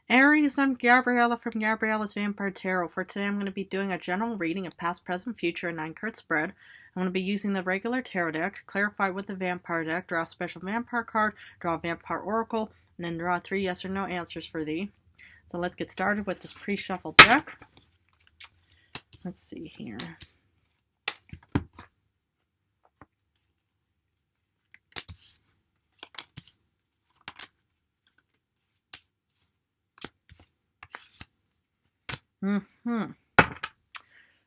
Aries, I'm Gabriella from Gabriella's Vampire Tarot. For today, I'm going to be doing a general reading of past, present, future, and 9-card spread. I'm going to be using the regular tarot deck, clarify with the vampire deck, draw a special vampire card, draw a vampire oracle, and then draw 3 yes or no answers for thee. So let's get started with this pre-shuffled deck. Let's see here.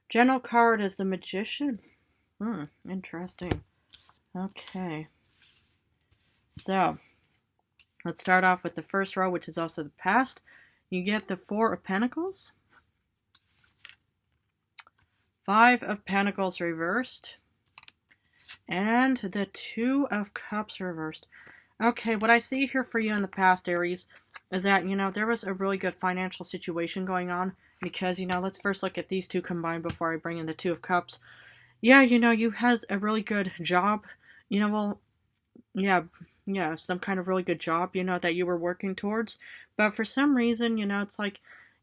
General card is the Magician. Interesting. Okay. So, let's start off with the first row, which is also the past. You get the 4 of Pentacles, 5 of Pentacles reversed, and the 2 of Cups reversed. Okay, what I see here for you in the past, Aries, is that, there was a really good financial situation going on because, let's first look at these two combined before I bring in the 2 of Cups. Yeah, you had a really good job, some kind of really good job, that you were working towards. But for some reason, it's like,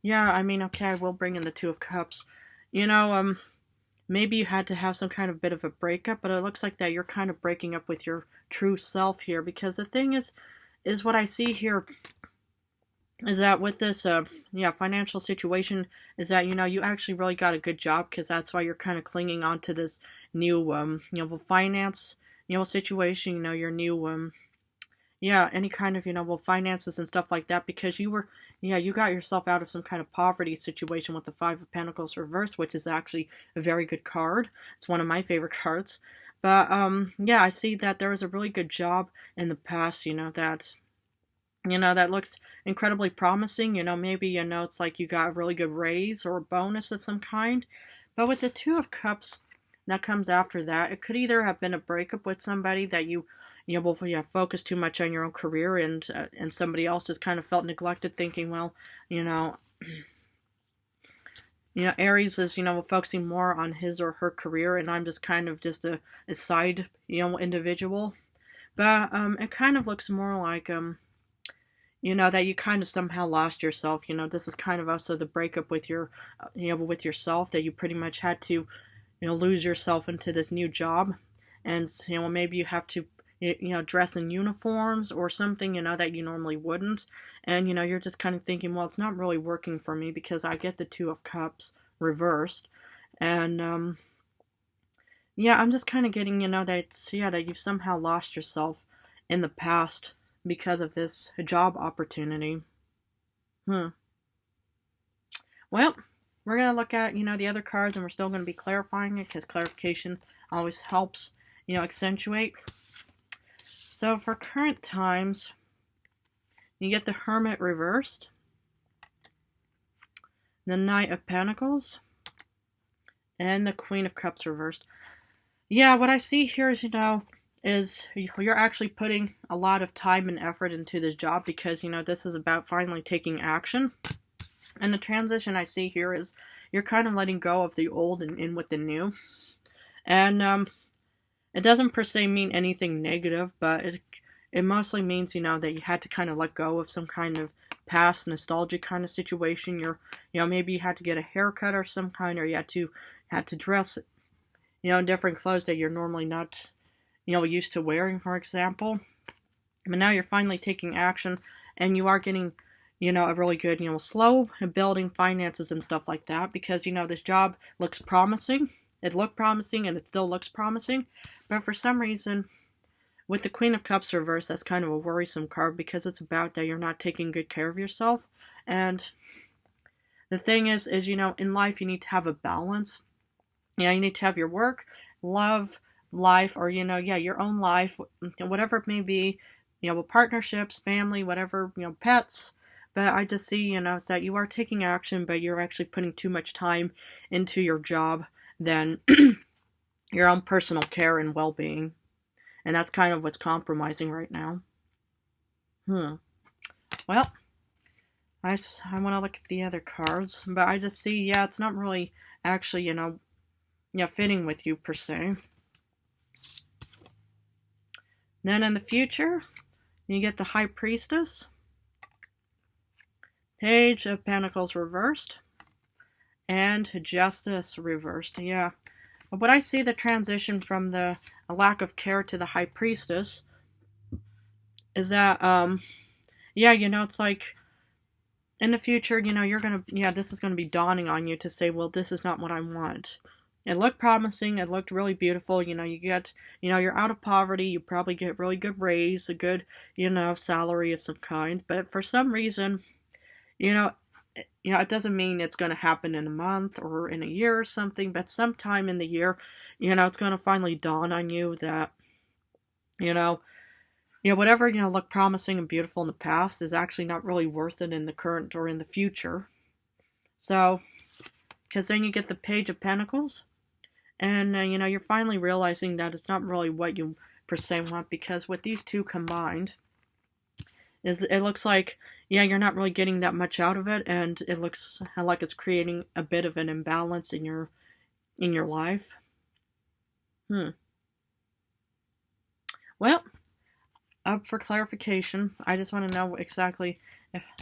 okay, I will bring in the 2 of Cups. Maybe you had to have some kind of bit of a breakup, but it looks like that you're kind of breaking up with your true self here. Because the thing is what I see here is that with this, financial situation, is that, you actually really got a good job, because that's why you're kind of clinging on to this new, finance, situation, your new, any kind of, finances and stuff like that, because you got yourself out of some kind of poverty situation with the 5 of Pentacles reversed, which is actually a very good card. It's one of my favorite cards. But, I see that there was a really good job in the past, that looks incredibly promising. Maybe, it's like you got a really good raise or a bonus of some kind. But with the 2 of Cups that comes after that, it could either have been a breakup with somebody that you focus too much on your own career, and somebody else just kind of felt neglected, thinking, well, Aries is, focusing more on his or her career, and I'm just kind of just a side, individual. But it kind of looks more like that you kind of somehow lost yourself. This is kind of also the breakup with your, with yourself, that you pretty much had to, lose yourself into this new job, and maybe you have to, dress in uniforms or something, that you normally wouldn't. And, you're just kind of thinking, well, it's not really working for me because I get the 2 of Cups reversed. And, I'm just kind of getting, that you've somehow lost yourself in the past because of this job opportunity. Well, we're going to look at, the other cards, and we're still going to be clarifying it, because clarification always helps, accentuate. So for current times, you get the Hermit reversed, the Knight of Pentacles, and the Queen of Cups reversed. Yeah, what I see here is you're actually putting a lot of time and effort into this job, because, this is about finally taking action. And the transition I see here is you're kind of letting go of the old and in with the new. And it doesn't per se mean anything negative, but it mostly means, that you had to kind of let go of some kind of past nostalgic kind of situation. Maybe you had to get a haircut or some kind, or you had to dress, in different clothes that you're normally not, used to wearing, for example. But now you're finally taking action, and you are getting, a really good, slow building finances and stuff like that, because, this job looks promising. It looked promising, and it still looks promising. But for some reason, with the Queen of Cups reversed, that's kind of a worrisome card, because it's about that you're not taking good care of yourself. And the thing is, in life, you need to have a balance. You need to have your work, love, life, or, your own life, whatever it may be, with partnerships, family, whatever, pets. But I just see, it's that you are taking action, but you're actually putting too much time into your job than your own personal care and well-being. And that's kind of what's compromising right now. Well, I want to look at the other cards, but I just see, it's not really actually, fitting with you per se. Then in the future, you get the High Priestess, Page of Pentacles reversed, and Justice reversed. Yeah. But I see the transition from the lack of care to the High Priestess is that, yeah, it's like in the future, you're gonna, yeah, this is gonna be dawning on you to say, well, this is not what I want. It looked promising. It looked really beautiful. You get, you're out of poverty. You probably get really good raise, a good, salary of some kind. But for some reason, you know, it doesn't mean it's going to happen in a month or in a year or something, but sometime in the year, it's going to finally dawn on you that, you know, whatever, looked promising and beautiful in the past is actually not really worth it in the current or in the future. So, because then you get the Page of Pentacles, and, you're finally realizing that it's not really what you per se want, because with these two combined, it looks like, yeah, you're not really getting that much out of it, and it looks like it's creating a bit of an imbalance in your life. Well, up for clarification. I just want to know exactly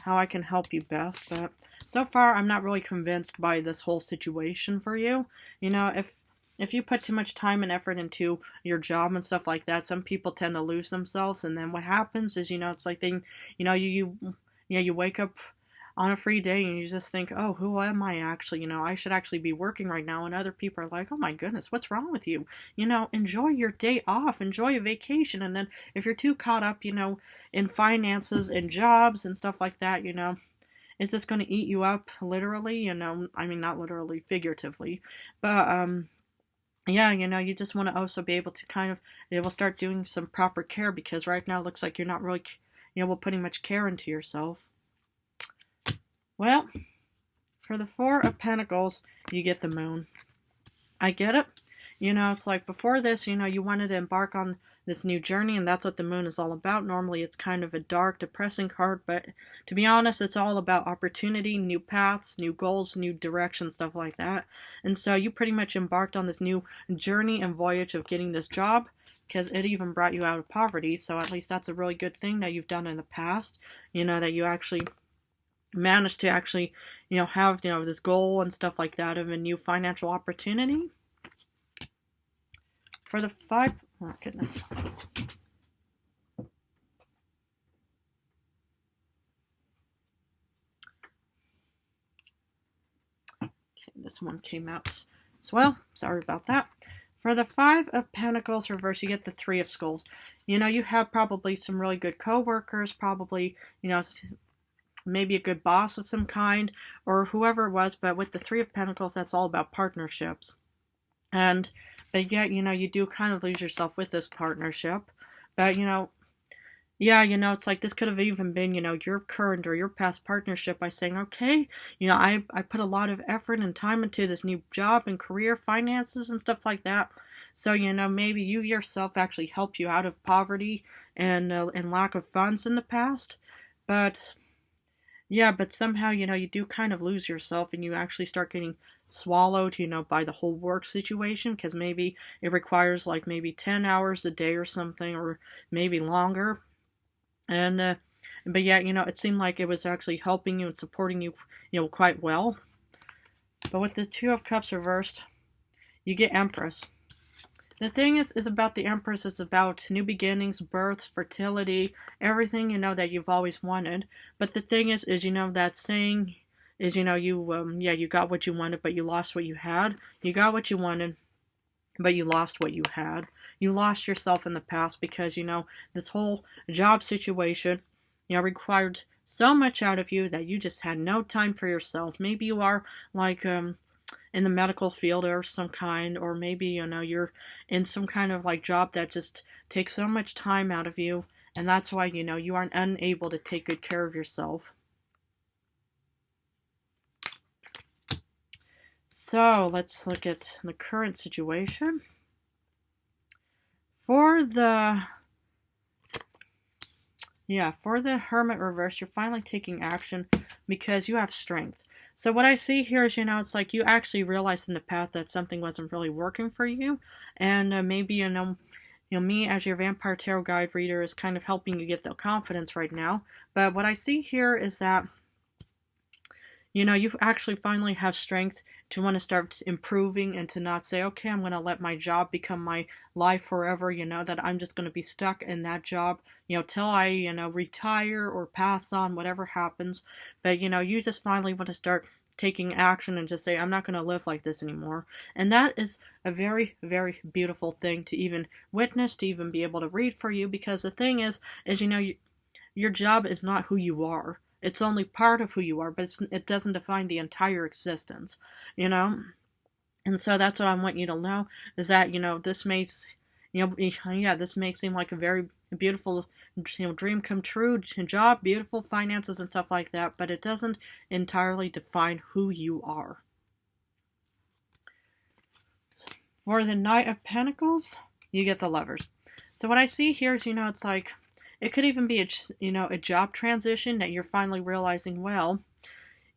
how I can help you best, but so far I'm not really convinced by this whole situation for you. If you put too much time and effort into your job and stuff like that, some people tend to lose themselves, and then what happens is, it's like you wake up on a free day and you just think, oh, who am I actually? I should actually be working right now, and other people are like, oh my goodness, what's wrong with you? Enjoy your day off, enjoy a vacation, and then if you're too caught up, in finances and jobs and stuff like that, it's just going to eat you up literally, I mean, not literally, figuratively, but yeah, you just want to also be able to kind of, start doing some proper care, because right now it looks like you're not really, putting much care into yourself. Well, for the Four of Pentacles, you get the Moon. I get it. It's like before this, you wanted to embark on this new journey, and that's what the Moon is all about. Normally, it's kind of a dark, depressing card, but to be honest, it's all about opportunity, new paths, new goals, new directions, stuff like that. And so you pretty much embarked on this new journey and voyage of getting this job, because it even brought you out of poverty, so at least that's a really good thing that you've done in the past, that you actually managed to actually, have, this goal and stuff like that of a new financial opportunity. For the five, oh goodness. Okay, this one came out as well. Sorry about that. For the Five of Pentacles reverse, you get the Three of Skulls. You have probably some really good co-workers, probably, maybe a good boss of some kind, or whoever it was, but with the Three of Pentacles, that's all about partnerships. But yet, you do kind of lose yourself with this partnership. But, yeah, it's like this could have even been, your current or your past partnership by saying, okay, I put a lot of effort and time into this new job and career, finances and stuff like that. So, maybe you yourself actually helped you out of poverty and lack of funds in the past. But yeah, but somehow, you do kind of lose yourself, and you actually start getting swallowed, by the whole work situation, because maybe it requires like maybe 10 hours a day or something, or maybe longer. And, but yeah, it seemed like it was actually helping you and supporting you, quite well. But with the Two of Cups reversed, you get Empress. The thing is about the Empress, it's about new beginnings, births, fertility, everything, that you've always wanted. But the thing is, that saying is, you got what you wanted, but you lost what you had. You got what you wanted, but you lost what you had. You lost yourself in the past because, this whole job situation, required so much out of you that you just had no time for yourself. Maybe you are like, in the medical field or some kind, or maybe, you're in some kind of like job that just takes so much time out of you, and that's why, you aren't unable to take good care of yourself. So let's look at the current situation. For the Hermit reverse, you're finally taking action because you have strength. So what I see here is, it's like you actually realized in the past that something wasn't really working for you, and maybe, me as your Vampire Tarot Guide reader is kind of helping you get the confidence right now. But what I see here is that, you actually finally have strength to want to start improving and to not say, okay, I'm going to let my job become my life forever, that I'm just going to be stuck in that job, till I, retire or pass on, whatever happens. But, you just finally want to start taking action and just say, I'm not going to live like this anymore. And that is a very, very beautiful thing to even witness, to even be able to read for you, because the thing is, your job is not who you are. It's only part of who you are, but it doesn't define the entire existence, you know? And so that's what I want you to know, is that, this may, yeah, this may seem like a very beautiful, dream come true job, beautiful finances and stuff like that, but it doesn't entirely define who you are. For the Knight of Pentacles, you get the Lovers. So what I see here is, it's like, it could even be a job transition that you're finally realizing, well,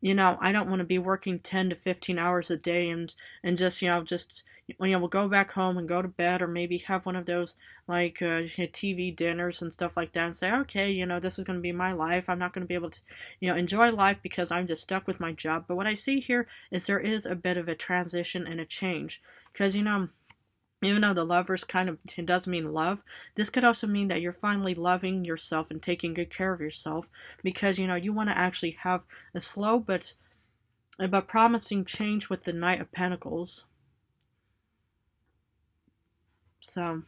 I don't want to be working 10 to 15 hours a day and just, we'll go back home and go to bed, or maybe have one of those like TV dinners and stuff like that and say, okay, this is going to be my life. I'm not going to be able to, enjoy life because I'm just stuck with my job. But what I see here is there is a bit of a transition and a change, because, even though the Lovers kind of, it does mean love, this could also mean that you're finally loving yourself and taking good care of yourself, because, you want to actually have a slow but promising change with the Knight of Pentacles. So,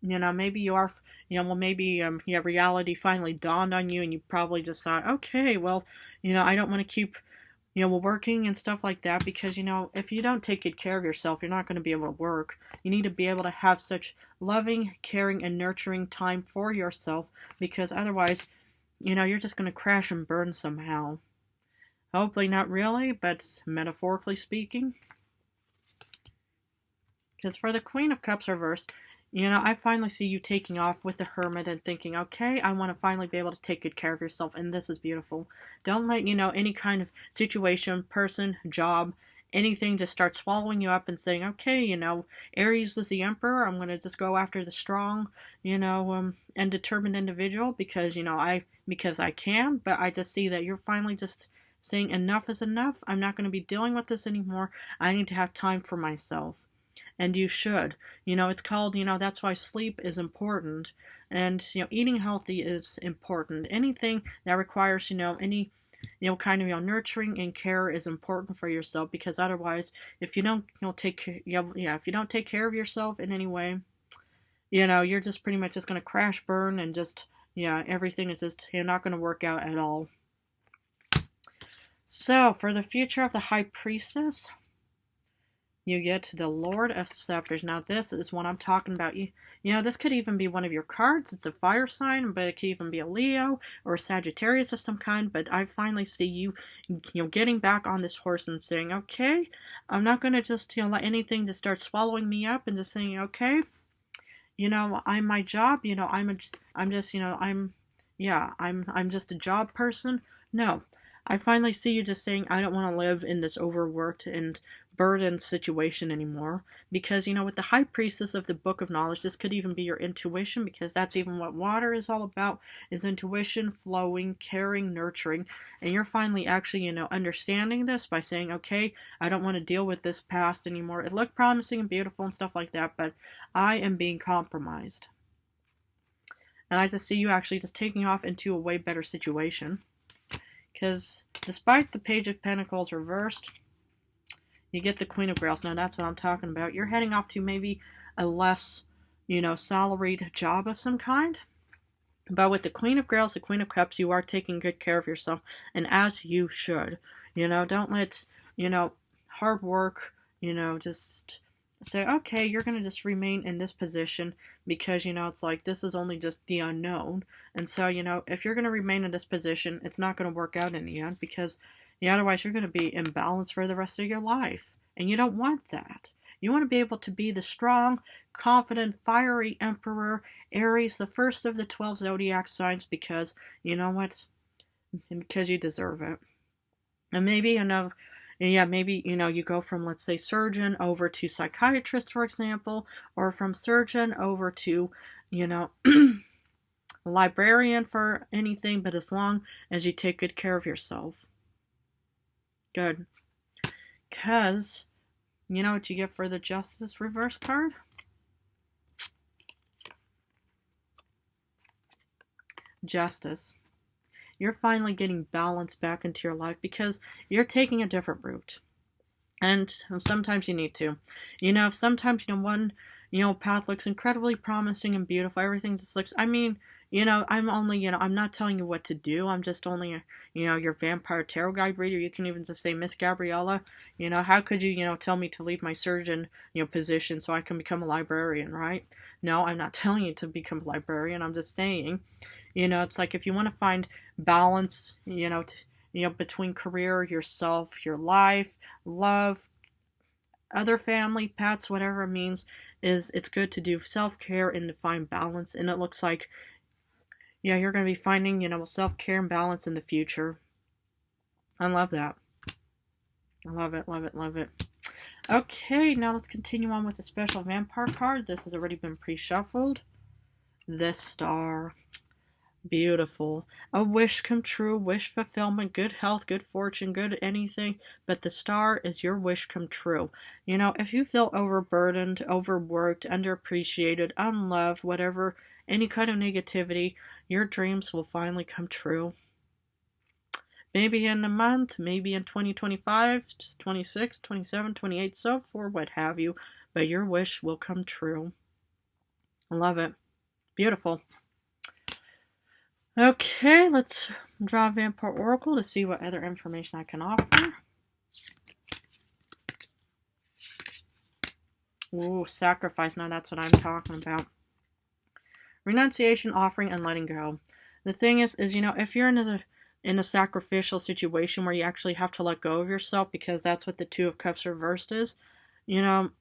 maybe you are, maybe, reality finally dawned on you, and you probably just thought, okay, well, I don't want to keep working and stuff like that, because, if you don't take good care of yourself, you're not going to be able to work. You need to be able to have such loving, caring, and nurturing time for yourself, because otherwise, you're just going to crash and burn somehow. Hopefully not really, but metaphorically speaking. Because for the Queen of Cups reversed, I finally see you taking off with the Hermit and thinking, okay, I want to finally be able to take good care of yourself, and this is beautiful. Don't let, any kind of situation, person, job, anything just start swallowing you up and saying, okay, Aries is the Emperor, I'm going to just go after the strong, and determined individual because, because I can, but I just see that you're finally just saying enough is enough. I'm not going to be dealing with this anymore. I need to have time for myself. And you should. It's called, that's why sleep is important. And, eating healthy is important. Anything that requires, any, kind of, nurturing and care is important for yourself, because otherwise, if you don't, if you don't take care of yourself in any way, you're just pretty much just going to crash, burn, and just, everything is just, not going to work out at all. So, for the future of the High Priestess, you get the Lord of Scepters. Now, this is what I'm talking about. This could even be one of your cards. It's a fire sign, but it could even be a Leo or a Sagittarius of some kind. But I finally see you, getting back on this horse and saying, okay, I'm not going to just, let anything just start swallowing me up, and just saying, okay, I'm my job, I'm just, I'm just a job person. No, I finally see you just saying, I don't want to live in this overworked and burdened situation anymore. Because, with the High Priestess of the Book of Knowledge, this could even be your intuition, because that's even what water is all about, is intuition, flowing, caring, nurturing. And you're finally actually, understanding this by saying, okay, I don't want to deal with this past anymore. It looked promising and beautiful and stuff like that, but I am being compromised. And I just see you actually just taking off into a way better situation. Because despite the Page of Pentacles reversed, you get the Queen of Grails. Now that's what I'm talking about. You're heading off to maybe a less, salaried job of some kind. But with the Queen of Grails, the Queen of Cups, you are taking good care of yourself. And as you should. Don't let, hard work, just say, okay, you're going to just remain in this position because, it's like this is only just the unknown. And so, if you're going to remain in this position, it's not going to work out in the end, because otherwise you're going to be imbalanced for the rest of your life. And you don't want that. You want to be able to be the strong, confident, fiery Emperor, Aries, the first of the 12 zodiac signs, because, what? Because you deserve it. And maybe, maybe, you go from, let's say, surgeon over to psychiatrist, for example, or from surgeon over to, librarian for anything, but as long as you take good care of yourself. Good. Because, you know what you get for the Justice reverse card? Justice. You're finally getting balance back into your life because you're taking a different route. And sometimes you need to. You know, sometimes, you know, one, you know, path looks incredibly promising and beautiful. Everything just looks, I mean, you know, I'm only, you know, I'm not telling you what to do. I'm just only, you know, your vampire tarot guide reader. You can even just say, Miss Gabriella, you know, how could you, you know, tell me to leave my surgeon, you know, position so I can become a librarian, right? No, I'm not telling you to become a librarian. I'm just saying, you know, it's like if you want to find balance, you know, between career, yourself, your life, love, other family, pets, whatever it means, is it's good to do self-care and to find balance. And it looks like, yeah, you're going to be finding, you know, self-care and balance in the future. I love that. I love it, love it, love it. Okay, now let's continue on with the special vampire card. This has already been pre-shuffled. The Star. Beautiful. A wish come true, wish fulfillment, good health, good fortune, good anything. But the Star is your wish come true. You know, if you feel overburdened, overworked, underappreciated, unloved, whatever, any kind of negativity, your dreams will finally come true. Maybe in a month, maybe in 2025, 26, 27, 28, so forth, what have you. But your wish will come true. I love it. Beautiful. Okay, let's draw a Vampire Oracle to see what other information I can offer. Ooh, sacrifice. Now that's what I'm talking about. Renunciation, offering, and letting go. The thing is, you know, if you're in a sacrificial situation where you actually have to let go of yourself, because that's what the Two of Cups reversed is, you know,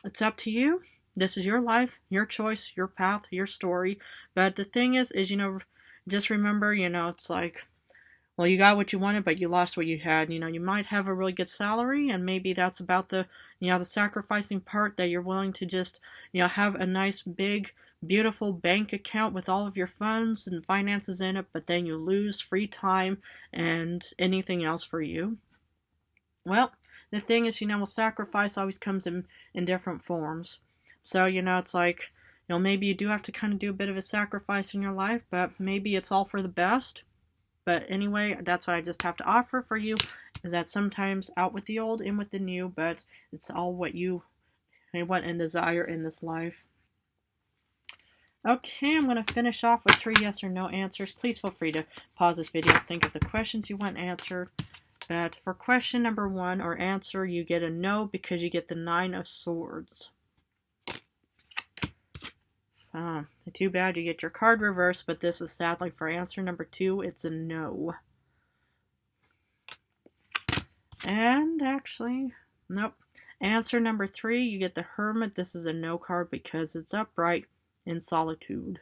it's up to you. This is your life, your choice, your path, your story. But the thing is, you know, just remember, you know, it's like, well, you got what you wanted, but you lost what you had. You know, you might have a really good salary, and maybe that's about the, you know, the sacrificing part, that you're willing to just, you know, have a nice, big, beautiful bank account with all of your funds and finances in it, but then you lose free time and anything else for you. Well, the thing is, you know, sacrifice always comes in different forms. So, you know, it's like, you know, maybe you do have to kind of do a bit of a sacrifice in your life, but maybe it's all for the best. But anyway, that's what I just have to offer for you, is that sometimes out with the old, in with the new, but it's all what you want and desire in this life. Okay, I'm going to finish off with 3 yes or no answers. Please feel free to pause this video and think of the questions you want answered. But for question number 1, or answer, you get a no because you get the 9 of Swords. Too bad you get your card reversed, but this is sadly for answer number 2, it's a no. And actually, nope. Answer number 3, you get the Hermit. This is a no card because it's upright in solitude.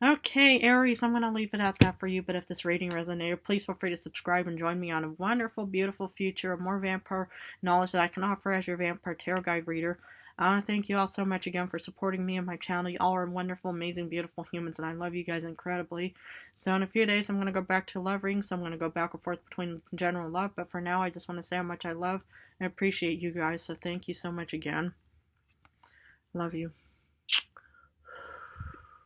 Okay, Aries, I'm going to leave it at that for you, but if this reading resonated, please feel free to subscribe and join me on a wonderful, beautiful future of more vampire knowledge that I can offer as your vampire tarot guide reader. I want to thank you all so much again for supporting me and my channel. You all are wonderful, amazing, beautiful humans, and I love you guys incredibly. So in a few days, I'm going to go back to love readings. So I'm going to go back and forth between general love, but for now, I just want to say how much I love and appreciate you guys. So thank you so much again. Love you.